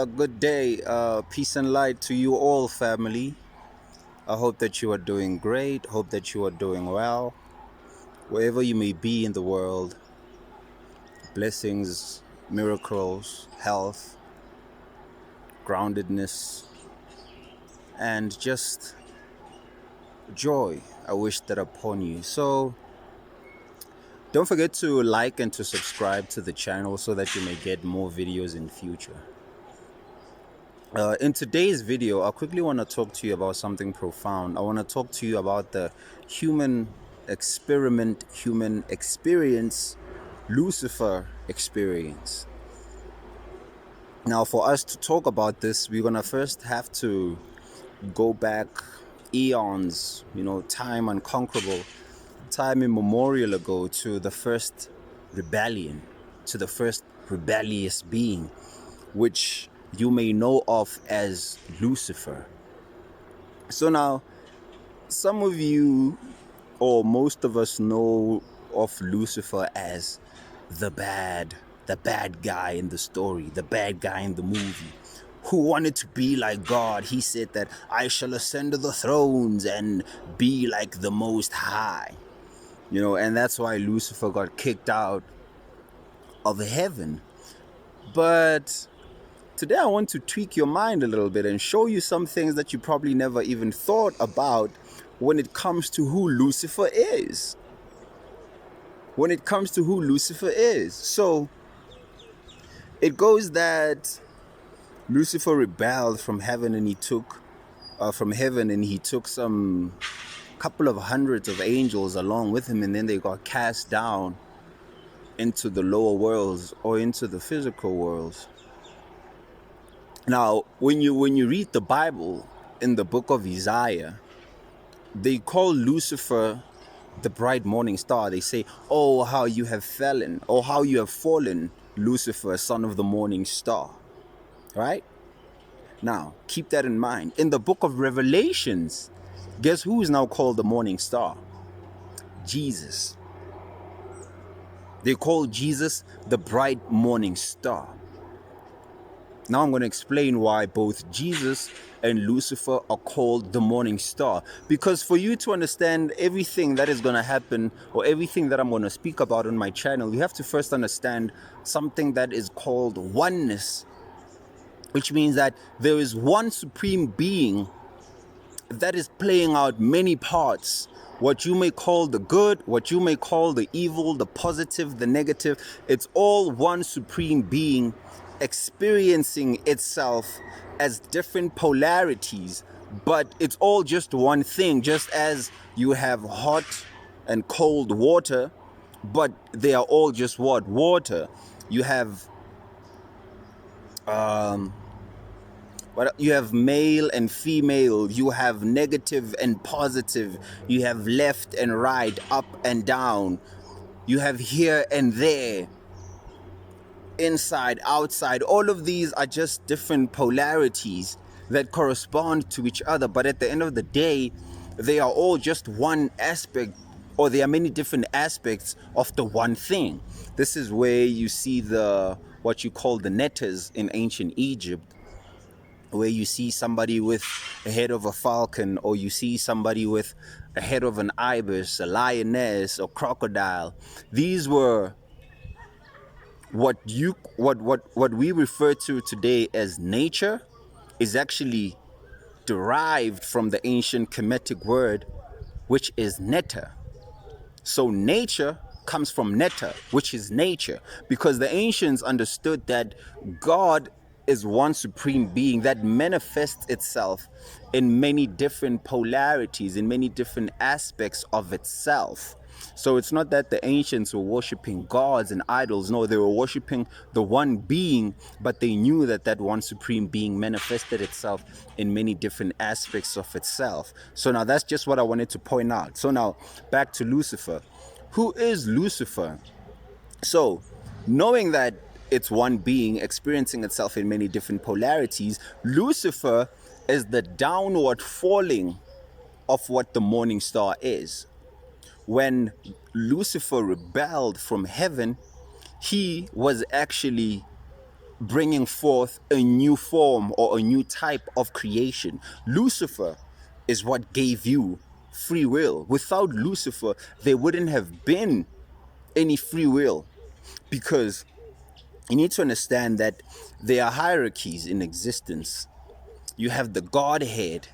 A good day, peace and light to you all, family. I hope that you are doing great. Hope that you are doing well. Wherever you may be in the world, blessings, miracles, health, groundedness, and just joy. I wish that upon you. So, don't forget to like and to subscribe to the channel so that you may get more videos in future. In today's video, I quickly want to talk to you about something profound. I want to talk to you about the human experiment, human experience, Lucifer experience. Now, for us to talk about this, we're going to first have to go back eons, time unconquerable, time immemorial ago to the first rebellion, to the first rebellious being, which you may know of as Lucifer. So now, some of you, or most of us, know of Lucifer as the bad guy in the story, the bad guy in the movie, who wanted to be like God. He said that I shall ascend to the thrones and be like the Most High. And that's why Lucifer got kicked out of heaven. But today I want to tweak your mind a little bit and show you some things that you probably never even thought about when it comes to who Lucifer is. So it goes that Lucifer rebelled from heaven and he took some couple of hundreds of angels along with him, and then they got cast down into the lower worlds or into the physical worlds. Now, when you read the Bible in the book of Isaiah, they call Lucifer the bright morning star. They say, "Oh, how you have fallen, or how you have fallen, Lucifer, son of the morning star." Right? Now, keep that in mind. In the book of Revelations, guess who is now called the morning star? Jesus. They call Jesus the bright morning star. Now I'm going to explain why both Jesus and Lucifer are called the morning star. Because for you to understand everything that is going to happen, or everything that I'm going to speak about on my channel, you have to first understand something that is called oneness. Which means that there is one supreme being that is playing out many parts. What you may call the good, what you may call the evil, the positive, the negative, it's all one supreme being experiencing itself as different polarities, but it's all just one thing. Just as you have hot and cold water, but they are all just what? Water. You have you have male and female, you have negative and positive, you have left and right, up and down, you have here and there, inside, outside. All of these are just different polarities that correspond to each other, but at the end of the day, they are all just one aspect, or there are many different aspects of the one thing. This is where you see what you call the netters in ancient Egypt, where you see somebody with a head of a falcon, or you see somebody with a head of an ibis, a lioness, or crocodile. These were what we refer to today as nature, is actually derived from the ancient Kemetic word, which is netta. So nature comes from netta, which is nature, because the ancients understood that God is one supreme being that manifests itself in many different polarities, in many different aspects of itself. So it's not that the ancients were worshiping gods and idols. No, they were worshiping the one being, but they knew that that one supreme being manifested itself in many different aspects of itself. So now that's just what I wanted to point out. So now back to Lucifer. Who is Lucifer? So, knowing that it's one being experiencing itself in many different polarities, Lucifer is the downward falling of what the morning star is. When Lucifer rebelled from heaven, he was actually bringing forth a new form or a new type of creation. Lucifer is what gave you free will. Without Lucifer, there wouldn't have been any free will, because you need to understand that there are hierarchies in existence. You have the Godhead,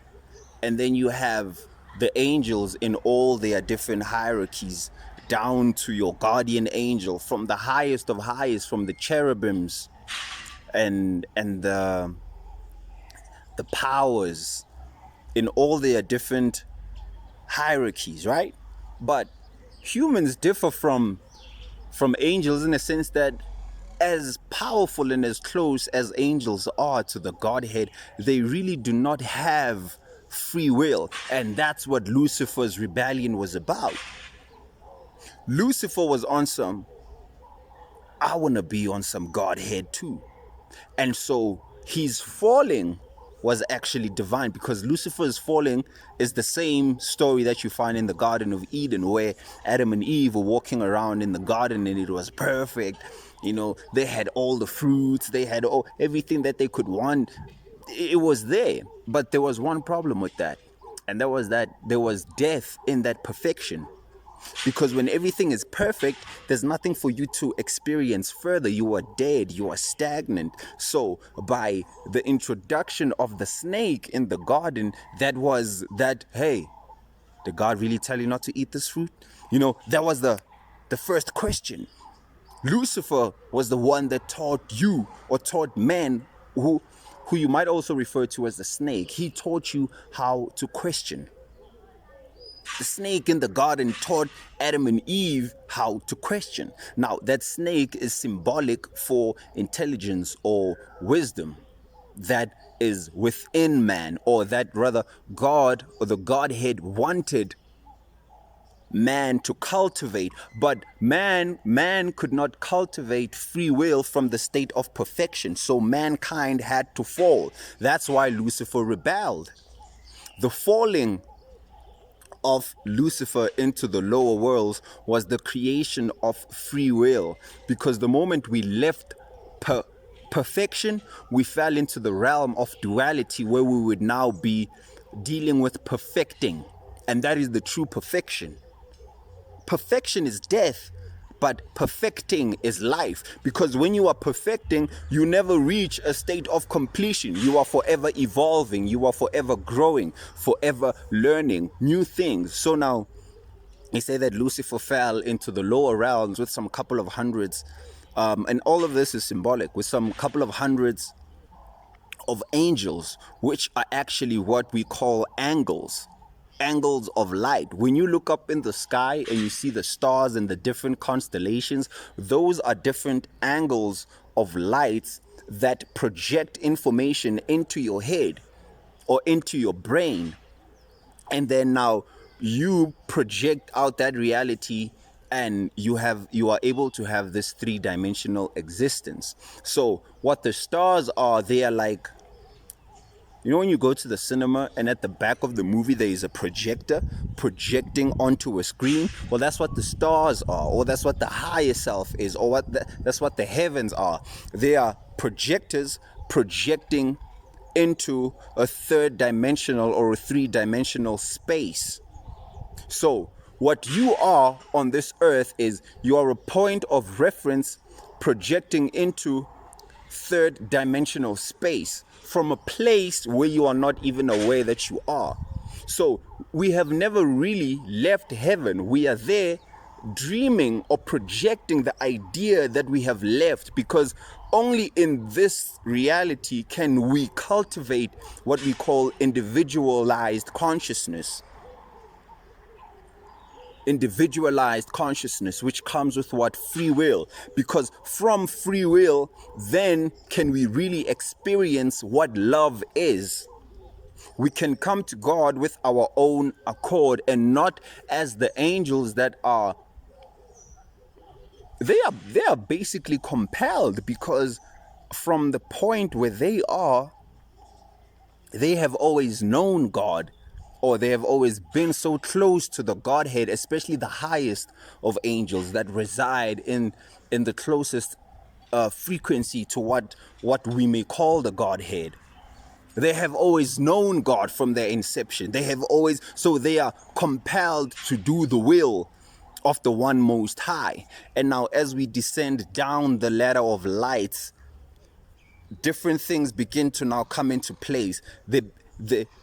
and then you have the angels in all their different hierarchies, down to your guardian angel, from the highest of highest, from the cherubims and the powers in all their different hierarchies, right? But humans differ from angels in a sense that, as powerful and as close as angels are to the Godhead, they really do not have free will. And that's what Lucifer's rebellion was about. Lucifer was on some, I want to be on some Godhead too. And so his falling was actually divine, because Lucifer's falling is the same story that you find in the Garden of Eden, where Adam and Eve were walking around in the garden and it was perfect. You know, they had all the fruits, they had everything that they could want. It was there. But there was one problem with that. And that was that there was death in that perfection. Because when everything is perfect, there's nothing for you to experience further. You are dead, you are stagnant. So by the introduction of the snake in the garden, that was that, hey, did God really tell you not to eat this fruit? You know, that was the first question. Lucifer was the one that taught you, or taught men, who you might also refer to as the snake. He taught you how to question. The snake in the garden taught Adam and Eve how to question. Now, that snake is symbolic for intelligence or wisdom that is within man, or that rather God or the Godhead wanted man to cultivate. But man could not cultivate free will from the state of perfection. So mankind had to fall. That's why Lucifer rebelled. The falling of Lucifer into the lower worlds was the creation of free will, because the moment we left perfection, we fell into the realm of duality, where we would now be dealing with perfecting, and that is the true perfection. Perfection is death, but perfecting is life. Because when you are perfecting, you never reach a state of completion. You are forever evolving, you are forever growing, forever learning new things. So now they say that Lucifer fell into the lower realms with some couple of hundreds, and all of this is symbolic, with some couple of hundreds of angels, which are actually what we call angles of light. When you look up in the sky and you see the stars and the different constellations, those are different angles of lights that project information into your head or into your brain. And then now you project out that reality, and you are able to have this three-dimensional existence. So what the stars are, they are like, you know, when you go to the cinema and at the back of the movie there is a projector projecting onto a screen? Well, that's what the stars are, or that's what the higher self is, or that's what the heavens are. They are projectors projecting into a third dimensional or a three-dimensional space. So what you are on this earth is, you are a point of reference projecting into third dimensional space from a place where you are not even aware that you are. So we have never really left heaven. We are there dreaming or projecting the idea that we have left, because only in this reality can we cultivate what we call individualized consciousness. Individualized consciousness, which comes with what? Free will. Because from free will, then can we really experience what love is. We can come to God with our own accord, and not as the angels that are. They are basically compelled, because from the point where they are, they have always known God, or they have always been so close to the Godhead, especially the highest of angels that reside in the closest frequency to what we may call the Godhead. They have always known God from their inception. So they are compelled to do the will of the one most high. And now as we descend down the ladder of lights, different things begin to now come into place.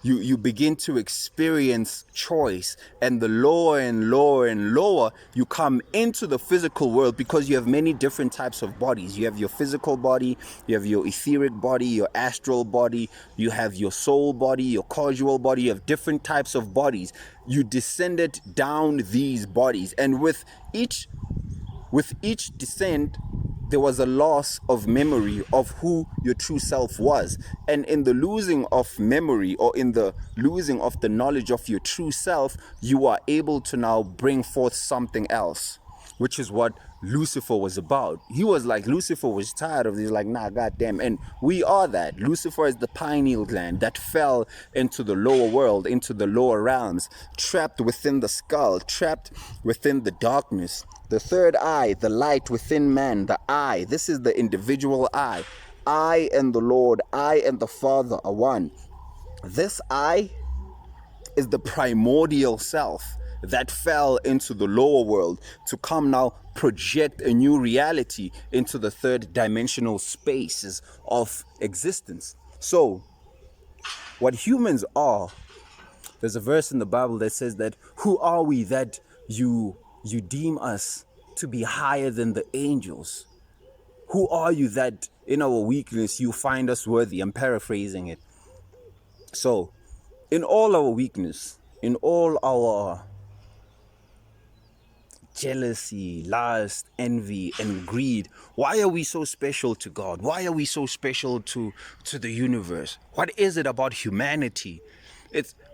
You begin to experience choice, and the lower and lower and lower you come into the physical world, because you have many different types of bodies. You have your physical body, you have your etheric body, your astral body, you have your soul body, your causal body. You have different types of bodies. You descended down these bodies, and with each descent, there was a loss of memory of who your true self was. And in the losing of memory, or in the losing of the knowledge of your true self, you are able to now bring forth something else, which is what Lucifer was about. Lucifer was tired of this, like, nah, goddamn. And we are that. Lucifer is the pineal gland that fell into the lower world, into the lower realms, trapped within the skull, trapped within the darkness. The third eye, the light within man, the eye. This is the individual eye. I and the Lord, I and the Father are one. This I is the primordial self that fell into the lower world to come now project a new reality into the third dimensional spaces of existence. So what humans are, there's a verse in the Bible that says that, who are we that you deem us to be higher than the angels? Who are you that in our weakness you find us worthy? I'm paraphrasing it. So in all our weakness, in all our jealousy, lust, envy, and greed, why are we so special to God? Why are we so special to the universe? What is it about humanity?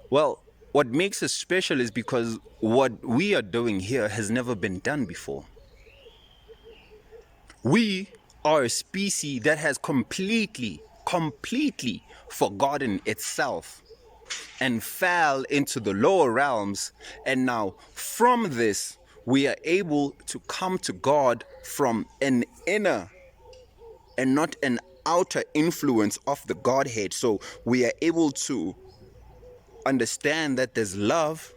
What makes us special is because what we are doing here has never been done before. We are a species that has completely forgotten itself and fell into the lower realms. And now from this, we are able to come to God from an inner and not an outer influence of the Godhead. So we are able to understand that there's love,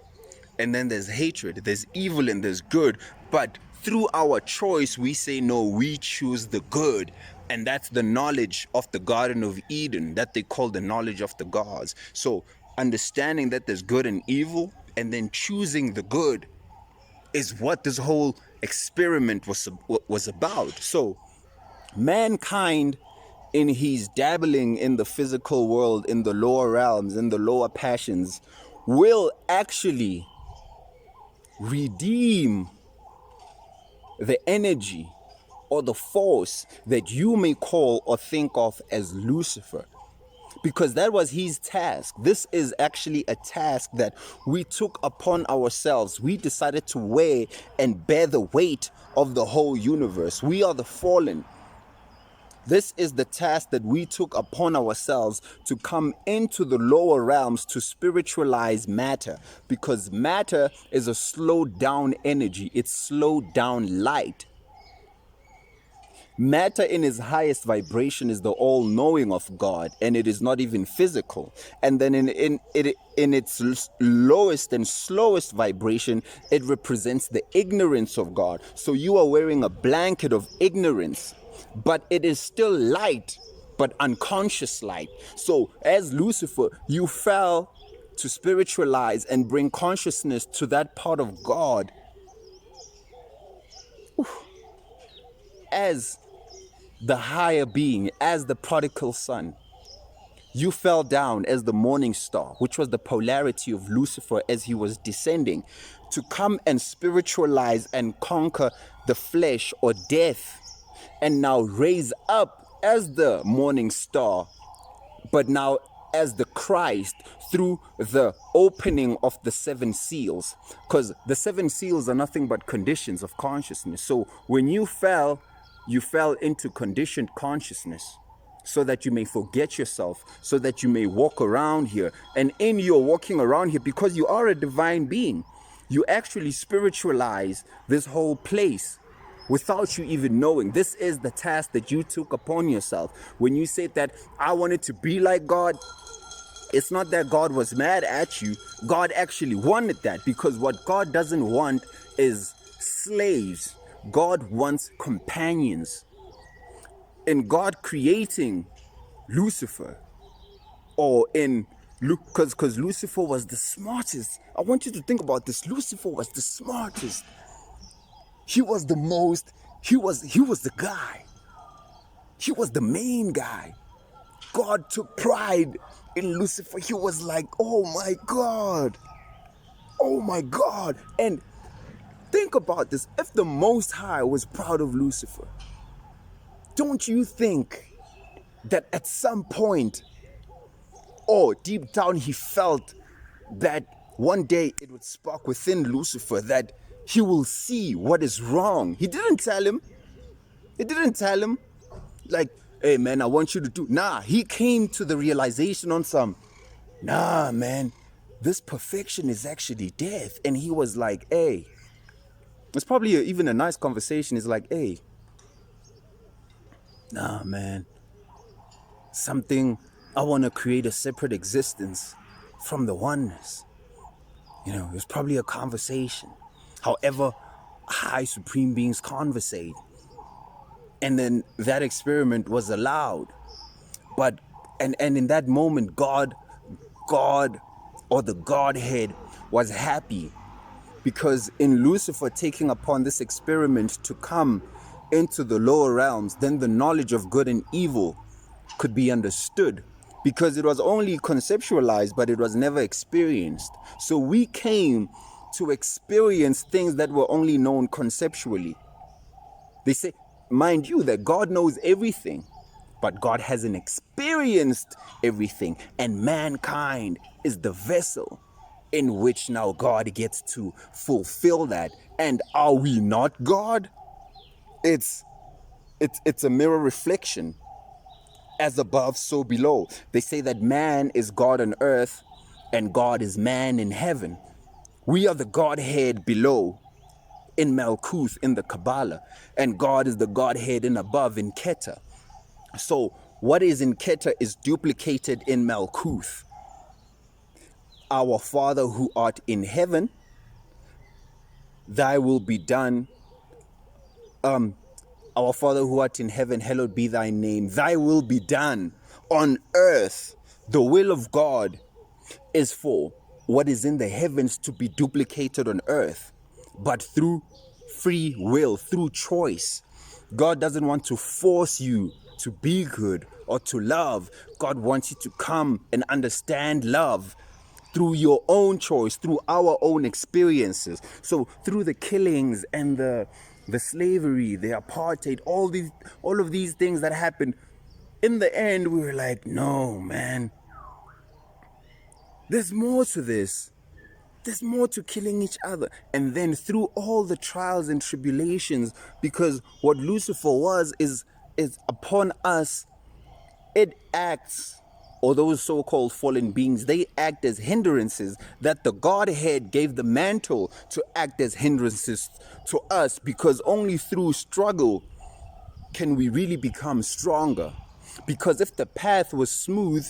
and then there's hatred, there's evil, and there's good. But through our choice, we say, no, we choose the good. And that's the knowledge of the Garden of Eden that they call the knowledge of the gods. So understanding that there's good and evil, and then choosing the good, is what this whole experiment was about. So mankind, in his dabbling in the physical world, in the lower realms, in the lower passions, will actually redeem the energy or the force that you may call or think of as Lucifer, because that was his task. This is actually a task that we took upon ourselves. We decided to weigh and bear the weight of the whole universe. We are the fallen. This is the task that we took upon ourselves, to come into the lower realms to spiritualize matter, because matter is a slowed down energy. It's slowed down light. Matter in its highest vibration is the all-knowing of God, and it is not even physical. And then in its lowest and slowest vibration, it represents the ignorance of God. So you are wearing a blanket of ignorance, but it is still light, but unconscious light. So as Lucifer, you fell to spiritualize and bring consciousness to that part of God as the higher being, as the prodigal son. You fell down as the morning star, which was the polarity of Lucifer as he was descending, to come and spiritualize and conquer the flesh or death, and now raise up as the morning star, but now as the Christ, through the opening of the seven seals. Because the seven seals are nothing but conditions of consciousness. So when you fell into conditioned consciousness, so that you may forget yourself, so that you may walk around here. And in your walking around here, because you are a divine being, you actually spiritualize this whole place without you even knowing. This is the task that you took upon yourself. When you said that I wanted to be like God, it's not that God was mad at you. God actually wanted that, because what God doesn't want is slaves. God wants companions. In God creating Lucifer, or in because Lucifer was the smartest. I want you to think about this. Lucifer was the smartest. He was the most, he was the guy. He was the main guy. God took pride in Lucifer. He was like, oh my God. Oh my God. And think about this. If the Most High was proud of Lucifer, don't you think that at some point, or deep down, he felt that one day it would spark within Lucifer that he will see what is wrong? He didn't tell him. He didn't tell him, like, hey man, I want you to do. Nah, he came to the realization on some, nah man, this perfection is actually death. And he was like, hey, it's probably even a nice conversation. It's like, hey, nah man, I want to create a separate existence from the oneness. You know, it was probably a conversation. However, high supreme beings conversate. And then that experiment was allowed. But and in that moment, God or the Godhead was happy, because in Lucifer taking upon this experiment to come into the lower realms, then the knowledge of good and evil could be understood, because it was only conceptualized, but it was never experienced. So we came to experience things that were only known conceptually. They say, mind you, that God knows everything, but God hasn't experienced everything. And mankind is the vessel in which now God gets to fulfill that. And are we not God? It's a mirror reflection. As above, so below. They say that man is God on earth and God is man in heaven. We are the Godhead below in Malkuth in the Kabbalah, and God is the Godhead in above in Keter. So what is in Keter is duplicated in Malkuth. Our Father who art in heaven, thy will be done. Our Father who art in heaven, hallowed be thy name. Thy will be done on earth. The will of God is for what is in the heavens to be duplicated on earth, but through free will, through choice. God doesn't want to force you to be good or to love. God wants you to come and understand love through your own choice, through our own experiences. So through the killings and the slavery, the apartheid, all of these things that happened, in the end we were like, no man, there's more to this. There's more to killing each other. And then through all the trials and tribulations, because what Lucifer was is upon us, it acts, or those so-called fallen beings, they act as hindrances that the Godhead gave the mantle to act as hindrances to us, because only through struggle can we really become stronger. Because if the path was smooth,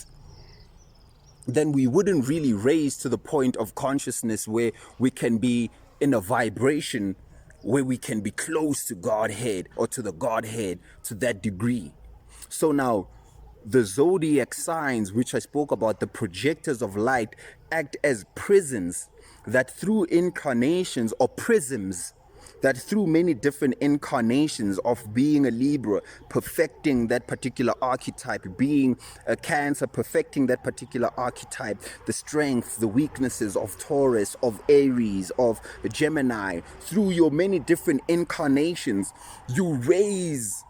then we wouldn't really raise to the point of consciousness where we can be in a vibration where we can be close to Godhead, or to the Godhead to that degree. So now, the zodiac signs, which I spoke about, the projectors of light, act as prisons that through incarnations, or prisms, that through many different incarnations of being a Libra, perfecting that particular archetype, being a Cancer, perfecting that particular archetype, the strengths, the weaknesses of Taurus, of Aries, of Gemini, through your many different incarnations, you raise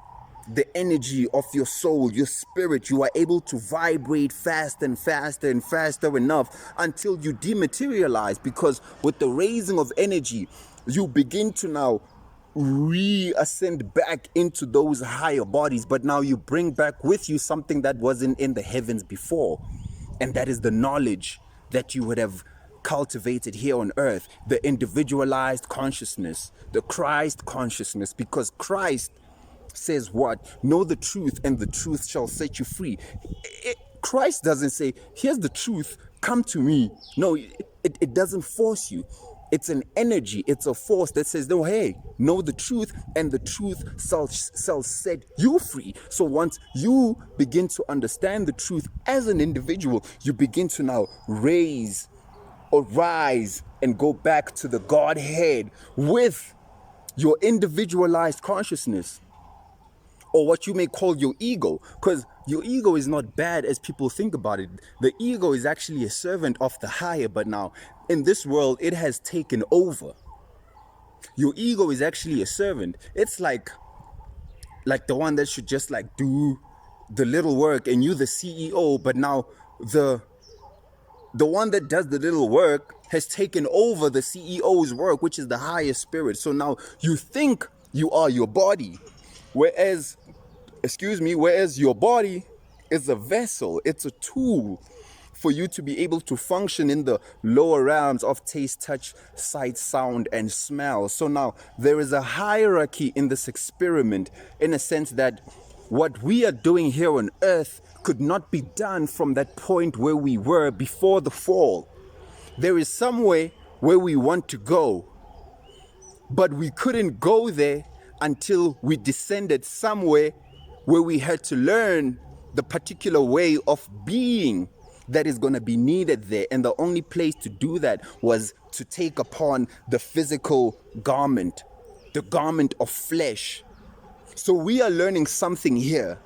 the energy of your soul, your spirit. You are able to vibrate fast and faster and faster enough until you dematerialize, because with the raising of energy, you begin to now reascend back into those higher bodies, but now you bring back with you something that wasn't in the heavens before, and that is the knowledge that you would have cultivated here on earth, the individualized consciousness, the Christ consciousness, because Christ says what? Know the truth and the truth shall set you free. Christ doesn't say, here's the truth, come to me. No, it doesn't force you. It's an energy, it's a force that says, no, hey, know the truth and the truth shall set you free. So once you begin to understand the truth as an individual, you begin to now rise and go back to the Godhead with your individualized consciousness, or what you may call your ego, because your ego is not bad as people think about it. The ego is actually a servant of the higher, but now in this world it has taken over. Your ego is actually a servant. It's like the one that should just like do the little work, and you the CEO, but now the one that does the little work has taken over the CEO's work, which is the highest spirit. So now you think you are your body, whereas your body is a vessel, it's a tool for you to be able to function in the lower realms of taste, touch, sight, sound, and smell. So now there is a hierarchy in this experiment, in a sense that what we are doing here on earth could not be done from that point where we were before the fall. There is somewhere where we want to go, but we couldn't go there until we descended somewhere where we had to learn the particular way of being that is going to be needed there. And the only place to do that was to take upon the physical garment, the garment of flesh. So we are learning something here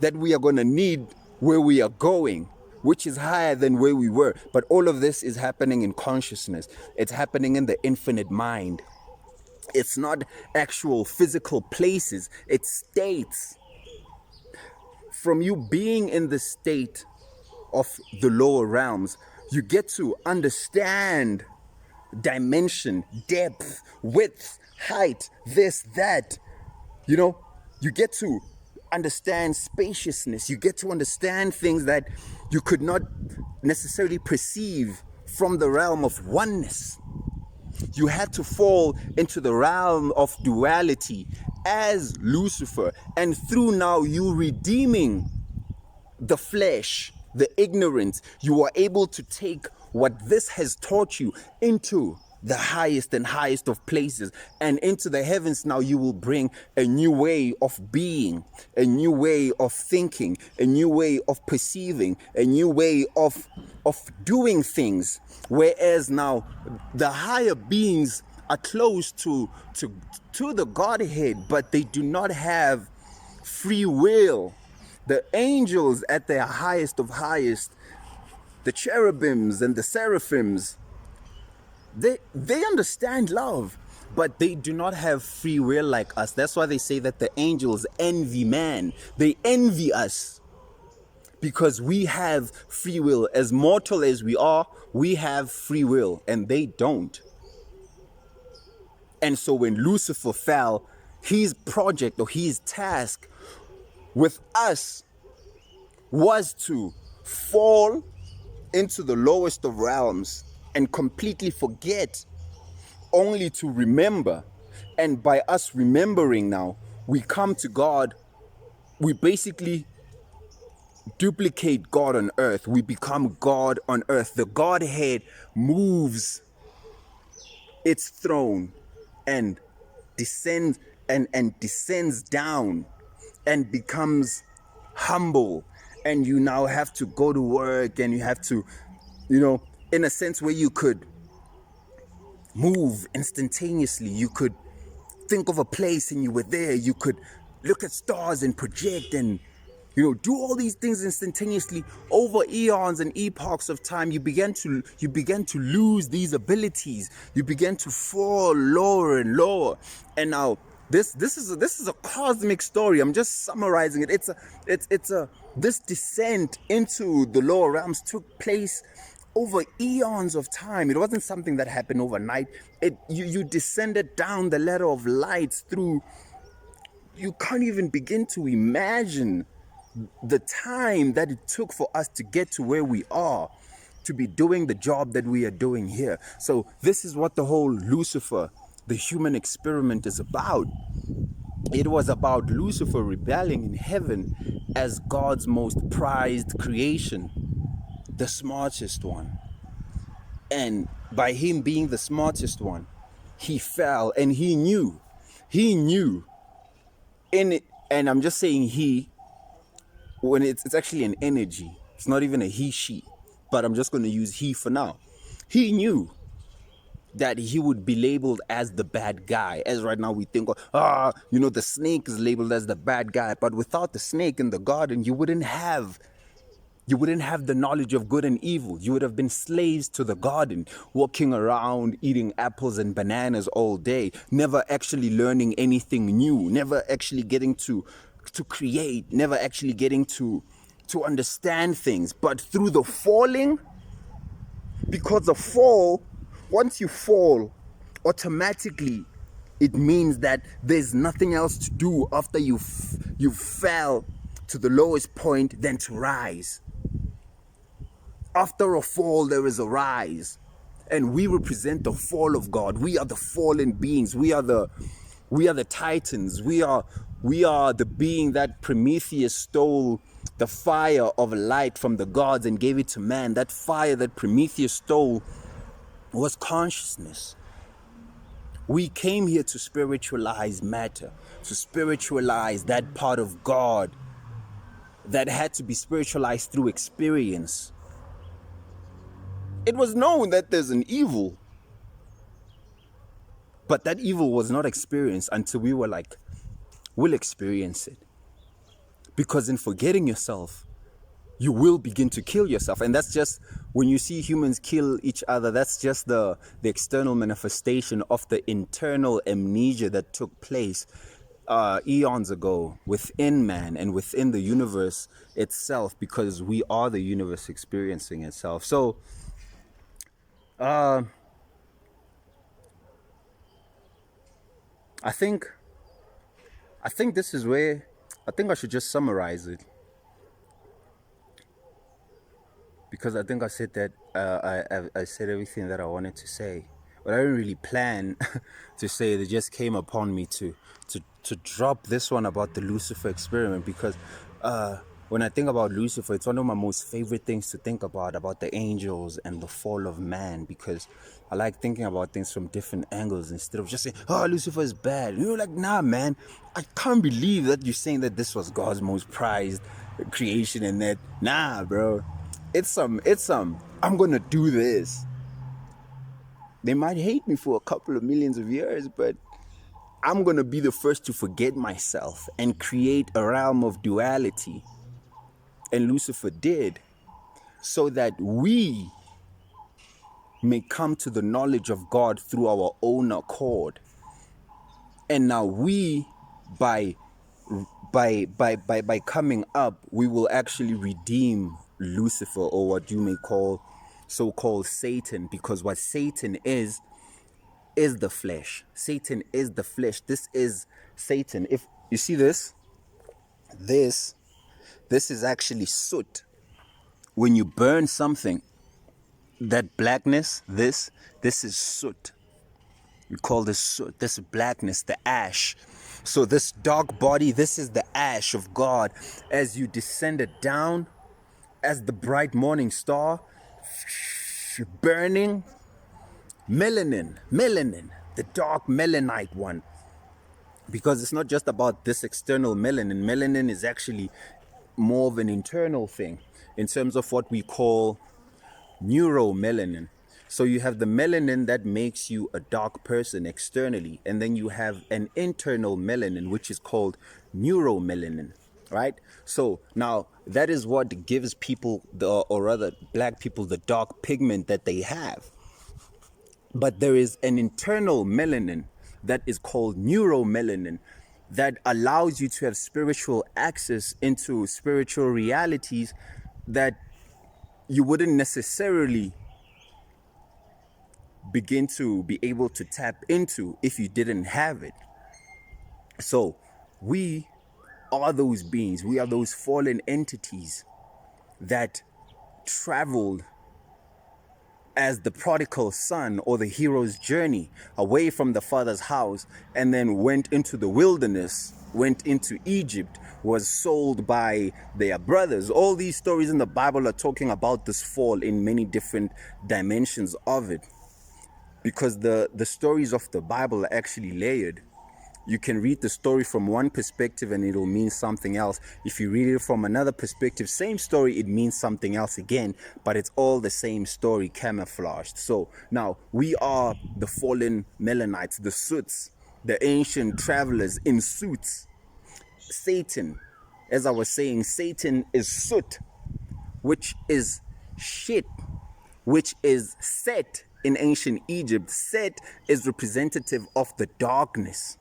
that we are going to need where we are going, which is higher than where we were. But all of this is happening in consciousness. It's happening in the infinite mind. It's not actual physical places, it's states. From you being in the state of the lower realms, you get to understand dimension, depth, width, height, this, that. You get to understand spaciousness. You get to understand things that you could not necessarily perceive from the realm of oneness. You had to fall into the realm of duality as Lucifer, and through now you redeeming the flesh, the ignorance, you are able to take what this has taught you into the highest and highest of places, and into the heavens. Now you will bring a new way of being, a new way of thinking, a new way of perceiving, a new way of doing things. Whereas now the higher beings are close to the Godhead, but they do not have free will. The angels at their highest of highest, the cherubims and the seraphims, they understand love, but they do not have free will like us. That's why they say that the angels envy man. They envy us because we have free will. As mortal as we are, we have free will, and they don't. And so when Lucifer fell, his project or his task with us was to fall into the lowest of realms and completely forget, only to remember. And by us remembering now, we come to God. We basically duplicate God on earth. We become God on earth. The Godhead moves its throne and descends and descends down and becomes humble. And you now have to go to work, and you have to, in a sense where you could move instantaneously. You could think of a place and you were there. You could look at stars and project and, do all these things instantaneously. Over eons and epochs of time, you began to lose these abilities. You began to fall lower and lower. And now this is a cosmic story. I'm just summarizing it. This descent into the lower realms took place over eons of time. It wasn't something that happened overnight. You descended down the ladder of lights through. You can't even begin to imagine the time that it took for us to get to where we are. to be doing the job that we are doing here. So this is what the whole Lucifer, the human experiment, is about. It was about Lucifer rebelling in heaven as God's most prized creation, the smartest one. And by him being the smartest one, he fell, and he knew in it. And I'm just saying he, when it's actually an energy. It's not even a he, she, but I'm just going to use he for now. He knew that he would be labeled as the bad guy. As right now we think, the snake is labeled as the bad guy. But without the snake in the garden, you wouldn't have the knowledge of good and evil. You would have been slaves to the garden, walking around eating apples and bananas all day, never actually learning anything new, never actually getting to create, never actually getting to understand things. But through the falling, because the fall, once you fall, automatically it means that there's nothing else to do after you fell to the lowest point than to rise. After a fall, there is a rise. And we represent the fall of God. We are the fallen beings. We are the titans. We are the being that Prometheus stole the fire of light from the gods and gave it to man. That fire that Prometheus stole was consciousness. We came here to spiritualize matter, to spiritualize that part of God that had to be spiritualized through experience. It was known that there's an evil, but that evil was not experienced until we were like, we'll experience it. Because in forgetting yourself, you will begin to kill yourself. And that's just, when you see humans kill each other, that's just the external manifestation of the internal amnesia that took place eons ago within man and within the universe itself, because we are the universe experiencing itself. So I think this is where I think I should just summarize it, because I think I said that I said everything that I wanted to say, but I didn't really plan to say it. It just came upon me to drop this one about the Lucifer experiment, because when I think about Lucifer, it's one of my most favorite things to think about the angels and the fall of man, because I like thinking about things from different angles instead of just saying, oh, Lucifer is bad. And you're like, nah, man, I can't believe that you're saying that this was God's most prized creation, and that, nah, bro, it's some, I'm gonna do this. They might hate me for a couple of millions of years, but I'm going to be the first to forget myself and create a realm of duality. And Lucifer did, so that we may come to the knowledge of God through our own accord. And now we, by coming up, we will actually redeem Lucifer, or what you may call so-called Satan, because what Satan is the flesh. Satan is the flesh. This is Satan. If you see this is actually soot. When you burn something, that blackness, this is soot. We call this soot, this blackness, the ash. So this dark body, this is the ash of God as you descended down as the bright morning star, burning melanin, the dark melanite one. Because it's not just about this external melanin. Melanin is actually more of an internal thing in terms of what we call neuromelanin. So you have the melanin that makes you a dark person externally, and then you have an internal melanin which is called neuromelanin, right? So now that is what gives people, or rather black people, the dark pigment that they have. But there is an internal melanin that is called neuromelanin that allows you to have spiritual access into spiritual realities that you wouldn't necessarily begin to be able to tap into if you didn't have it. So we are those beings, we are those fallen entities that traveled as the prodigal son, or the hero's journey away from the father's house, and then went into the wilderness, went into Egypt, was sold by their brothers. All these stories in the Bible are talking about this fall in many different dimensions of it, because the stories of the Bible are actually layered. You can read the story from one perspective and it'll mean something else. If you read it from another perspective, same story, it means something else again, but it's all the same story camouflaged. So now we are the fallen Melanites, the suits, the ancient travelers in suits. Satan, as I was saying, Satan is soot, which is shit, which is Set in ancient Egypt. Set is representative of the darkness.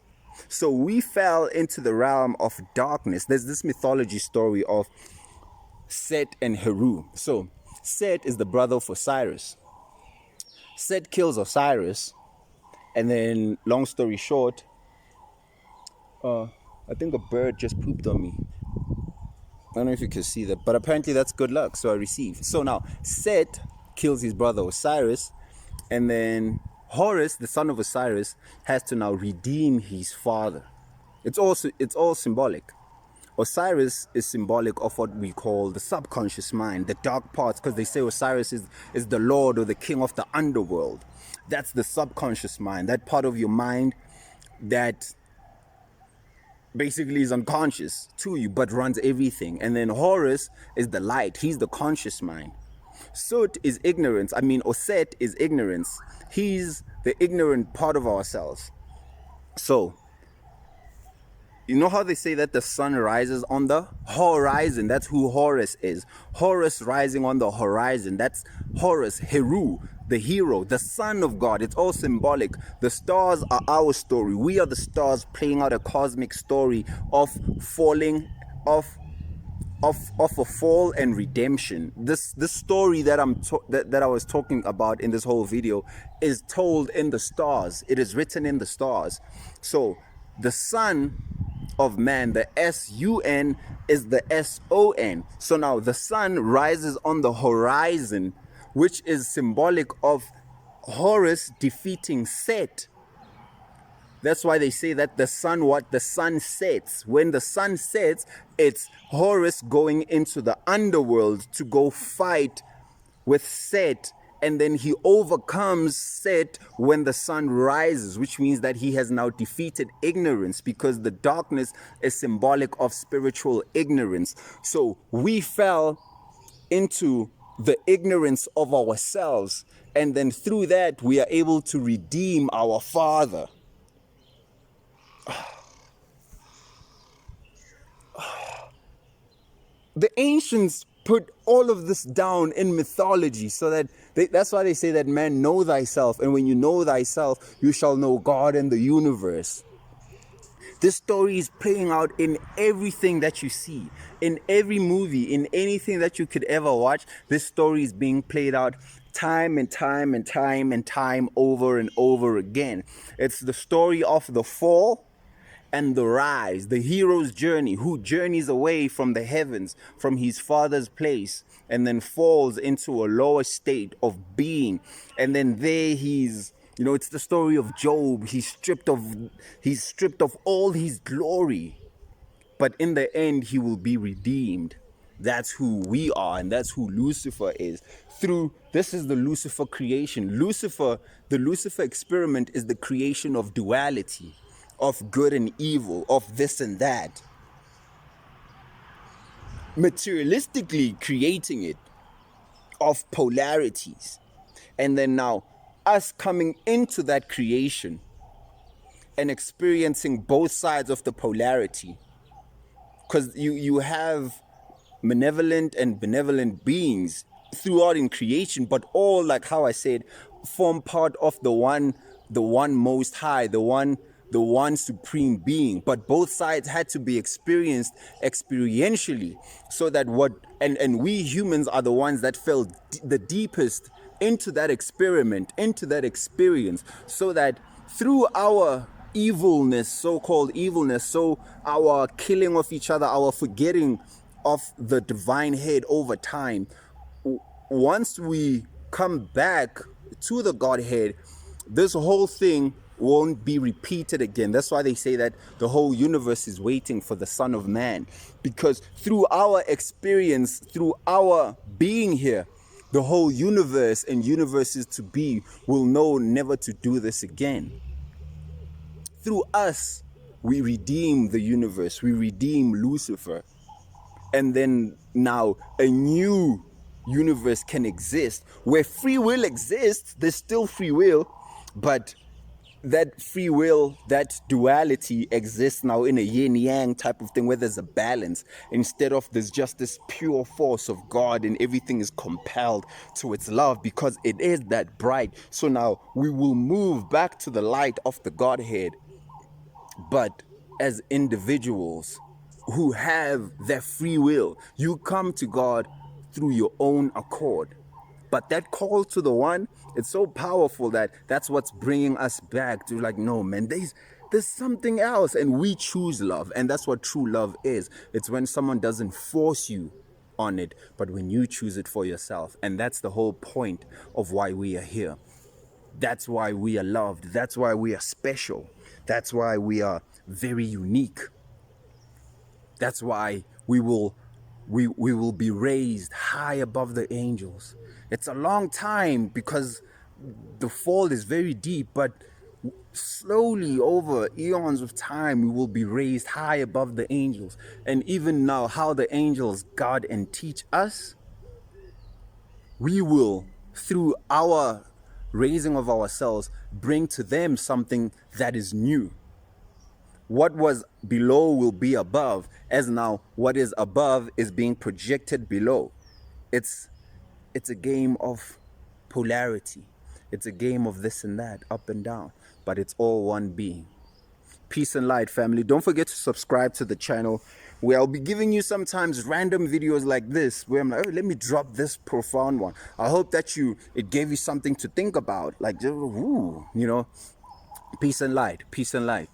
So we fell into the realm of darkness. There's this mythology story of Set and Heru. So Set is the brother of Osiris. Set kills Osiris, and then, long story short, I think a bird just pooped on me. I don't know if you can see that, but apparently that's good luck, so I receive. So now Set kills his brother Osiris, and then Horus, the son of Osiris, has to now redeem his father. It's all symbolic. Osiris is symbolic of what we call the subconscious mind, the dark parts, because they say Osiris is the lord or the king of the underworld. That's the subconscious mind, that part of your mind that basically is unconscious to you but runs everything. And then Horus is the light, he's the conscious mind. Sut is ignorance, or Set is ignorance. He's the ignorant part of ourselves. So, you know how they say that the sun rises on the horizon? That's who Horus is. Horus rising on the horizon. That's Horus, Heru, the hero, the son of God. It's all symbolic. The stars are our story. We are the stars playing out a cosmic story of falling, of a fall and redemption. This story that I was talking about in this whole video is told in the stars. It is written in the stars. So the Son of Man, the S-U-N, is the S-O-N. So now the sun rises on the horizon, which is symbolic of Horus defeating Set. That's why they say that the sun sets. When the sun sets, it's Horus going into the underworld to go fight with Set, and then he overcomes Set when the sun rises, which means that he has now defeated ignorance, because the darkness is symbolic of spiritual ignorance. So we fell into the ignorance of ourselves, and then through that we are able to redeem our father. The ancients put all of this down in mythology, so that that's why they say that, man, know thyself, and when you know thyself, you shall know God and the universe. This story is playing out in everything that you see, in every movie, in anything that you could ever watch. This story is being played out time and time and time and time over and over again. It's the story of the fall and the rise, the hero's journey, who journeys away from the heavens, from his father's place, and then falls into a lower state of being. And then there it's the story of Job. He's stripped of all his glory, but in the end he will be redeemed. That's who we are, and that's who Lucifer is. This is the Lucifer creation. The Lucifer experiment is the creation of duality, of good and evil, of this and that. Materialistically creating it, of polarities. And then now, us coming into that creation and experiencing both sides of the polarity. Because you have malevolent and benevolent beings throughout in creation, but all, like how I said, form part of the one most high, the one supreme being. But both sides had to be experienced experientially, so that and we humans are the ones that fell the deepest into that experiment, into that experience, so that through our evilness, so-called evilness, so our killing of each other, our forgetting of the divine head over time, once we come back to the Godhead, this whole thing won't be repeated again. That's why they say that the whole universe is waiting for the Son of Man, because through our experience, through our being here, the whole universe and universes to be will know never to do this again. Through us, we redeem the universe, we redeem Lucifer, and then now a new universe can exist where free will exists. There's still free will, but that free will, that duality exists now in a yin yang type of thing where there's a balance instead of there's just this pure force of God and everything is compelled to its love because it is that bright. So now we will move back to the light of the Godhead, but as individuals who have their free will. You come to God through your own accord. But that call to the one, it's so powerful that that's what's bringing us back to like, no, man, there's something else. And we choose love. And that's what true love is. It's when someone doesn't force you on it, but when you choose it for yourself. And that's the whole point of why we are here. That's why we are loved. That's why we are special. That's why we are very unique. That's why we will be raised high above the angels. It's a long time because the fall is very deep, but slowly over eons of time we will be raised high above the angels. And even now, how the angels guard and teach us, we will, through our raising of ourselves, bring to them something that is new. What was below will be above, as now what is above is being projected below. It's a game of polarity. It's a game of this and that, up and down, but it's all one being. Peace and light, family. Don't forget to subscribe to the channel, where I'll be giving you sometimes random videos like this where I'm like, oh, let me drop this profound one. I hope that it gave you something to think about, like, ooh, you know. Peace and light. Peace and light.